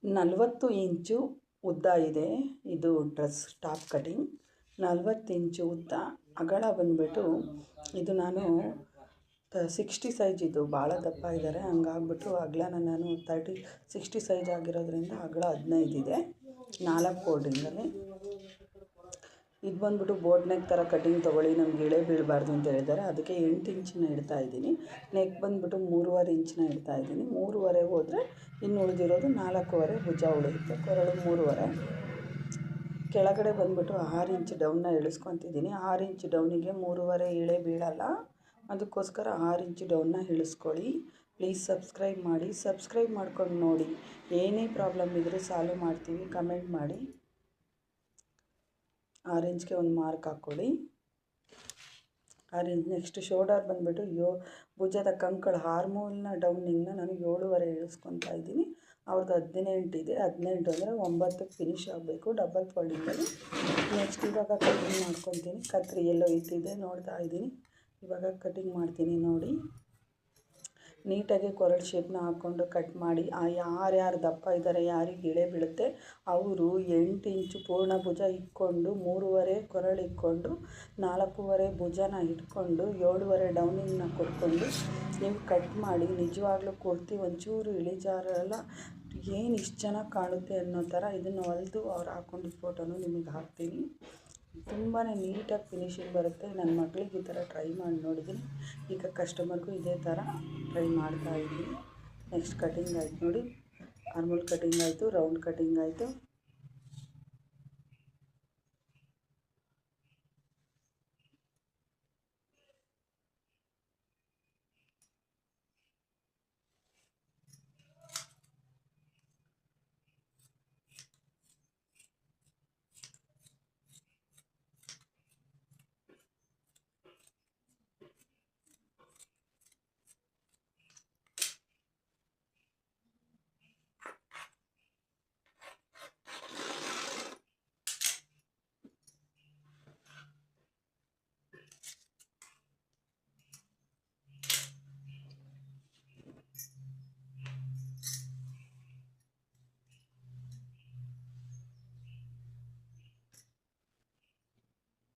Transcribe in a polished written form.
40 ಇಂಚು ಉದ್ದ ಇದೆ. ಇದು ಡ್ರೆಸ್ ಟಾಪ್ ಕಟಿಂಗ್ 40 ಇಂಚು ಉದ್ದ. ಅಗಲ ಬಂದುಬಿಟ್ಟು ಇದು ನಾನು 60 ಸೈಜ್, ಇದು ಭಾಳ ದಪ್ಪ ಇದ್ದಾರೆ, ಹಂಗಾಗ್ಬಿಟ್ಟು ಅಗಲನ ನಾನು 60 ಸೈಜ್ ಆಗಿರೋದ್ರಿಂದ ಅಗಲ 15 ಇದೆ, 4 ಫೋಲ್ಡಿಂಗಲ್ಲಿ. ಇದು ಬಂದುಬಿಟ್ಟು ಬೋಟ್ ನೆಕ್ ಥರ ಕಟಿಂಗ್ ತೊಗೊಳ್ಳಿ, ನಮ್ಗೆ ಇಳೆ ಬೀಳಬಾರ್ದು ಅಂತ ಹೇಳಿದ್ದಾರೆ. ಅದಕ್ಕೆ 8 ಇಂಚನ್ನ ಇಡ್ತಾಯಿದ್ದೀನಿ. ನೆಕ್ ಬಂದುಬಿಟ್ಟು 3.5 ಇಂಚನ್ನ ಇಡ್ತಾಯಿದ್ದೀನಿ. 3.5 ಹೋದರೆ ಇನ್ನು ಉಳಿದಿರೋದು 4.5 ಭುಜ ಉಳಿಯುತ್ತೆ, ಕೊರಳು 3.5. ಕೆಳಗಡೆ ಬಂದುಬಿಟ್ಟು 6 ಇಂಚ್ ಡೌನ್ನ ಇಳಿಸ್ಕೊತಿದ್ದೀನಿ. 6 ಇಂಚ್ ಡೌನಿಗೆ 3.5 ಇಳೆ ಬೀಳಲ್ಲ, ಅದಕ್ಕೋಸ್ಕರ 6 ಇಂಚ್ ಡೌನ್ನ ಇಳಿಸ್ಕೊಳ್ಳಿ. ಪ್ಲೀಸ್ ಸಬ್ಸ್ಕ್ರೈಬ್ ಮಾಡಿ, ಸಬ್ಸ್ಕ್ರೈಬ್ ಮಾಡ್ಕೊಂಡು ನೋಡಿ. ಏನೇ ಪ್ರಾಬ್ಲಮ್ ಇದ್ದರೂ ಸಾಲ್ವ್ ಮಾಡ್ತೀವಿ, ಕಮೆಂಟ್ ಮಾಡಿ. 6 ಇಂಚ್ಗೆ ಒಂದು ಮಾರ್ಕ್ ಹಾಕ್ಕೊಳ್ಳಿ. 6 ಇಂಚ್. ನೆಕ್ಸ್ಟ್ ಶೋಲ್ಡರ್ ಬಂದುಬಿಟ್ಟು ಭುಜದ ಕಂಕಳ ಹಾರ್ಮೋಲ್ನ ಡೌನಿಂಗ್ನ ನಾನು 7.5 ಇಳಿಸ್ಕೊತಾ ಇದ್ದೀನಿ. ಅವ್ರದ್ದು 18 ಇದೆ, 18 ಅಂದರೆ 9ಕ್ಕೆ ಫಿನಿಶ್ ಆಗಬೇಕು ಡಬಲ್ ಫೋಲ್ಡಿಂಗಲ್ಲಿ. ನೆಕ್ಸ್ಟ್ ಇವಾಗ ಕಟಿಂಗ್ ಮಾಡ್ಕೊತೀನಿ. ಕತ್ರಿ ಎಲ್ಲೋ ಇಟ್ಟಿದೆ ನೋಡ್ತಾ ಇದ್ದೀನಿ, ಇವಾಗ ಕಟಿಂಗ್ ಮಾಡ್ತೀನಿ ನೋಡಿ. ನೀಟಾಗಿ ಕೊರಳು ಶೇಪ್ನ ಹಾಕ್ಕೊಂಡು ಕಟ್ ಮಾಡಿ. ಯಾರ್ಯಾರು ದಪ್ಪ ಇದ್ದಾರೆ, ಯಾರಿಗೆ ಇಳೆ ಬೀಳುತ್ತೆ ಅವರು 8 ಇಂಚು ಪೂರ್ಣ ಭುಜ ಇಟ್ಕೊಂಡು 3.5 ಕೊರಳು ಇಟ್ಕೊಂಡು 4.5 ಭುಜನ ಇಟ್ಕೊಂಡು 7.5 ಡೌನಿಂಗ್ನ ಕೊಟ್ಕೊಂಡು ನೀವು ಕಟ್ ಮಾಡಿ. ನಿಜವಾಗ್ಲೂ ಕುರ್ತಿ ಒಂಚೂರು ಇಳಿಜಾರಲ್ಲ, ಏನು ಇಷ್ಟು ಚೆನ್ನಾಗಿ ಕಾಣುತ್ತೆ ಅನ್ನೋ ಥರ ಇದನ್ನು ಹೊಲಿದು ಅವ್ರು ಹಾಕ್ಕೊಂಡಿದ್ದ ಫೋಟೋನು ನಿಮಗೆ ಹಾಕ್ತೀನಿ. ತುಂಬಾ ನೀಟಾಗಿ ಫಿನಿಶಿಂಗ್ ಬರುತ್ತೆ. ನನ್ನ ಮಗಳಿಗೆ ಈ ಥರ ಟ್ರೈ ಮಾಡಿ ನೋಡಿದ್ದೀನಿ, ಈಗ ಕಸ್ಟಮರ್ಗೂ ಇದೇ ಥರ ಟ್ರೈ ಮಾಡ್ತಾಯಿದ್ದೀನಿ. ನೆಕ್ಸ್ಟ್ ಕಟಿಂಗ್ ಆಯ್ತು ನೋಡಿ, ನಾರ್ಮಲ್ ಕಟಿಂಗ್ ಆಯಿತು, ರೌಂಡ್ ಕಟಿಂಗ್ ಆಯಿತು.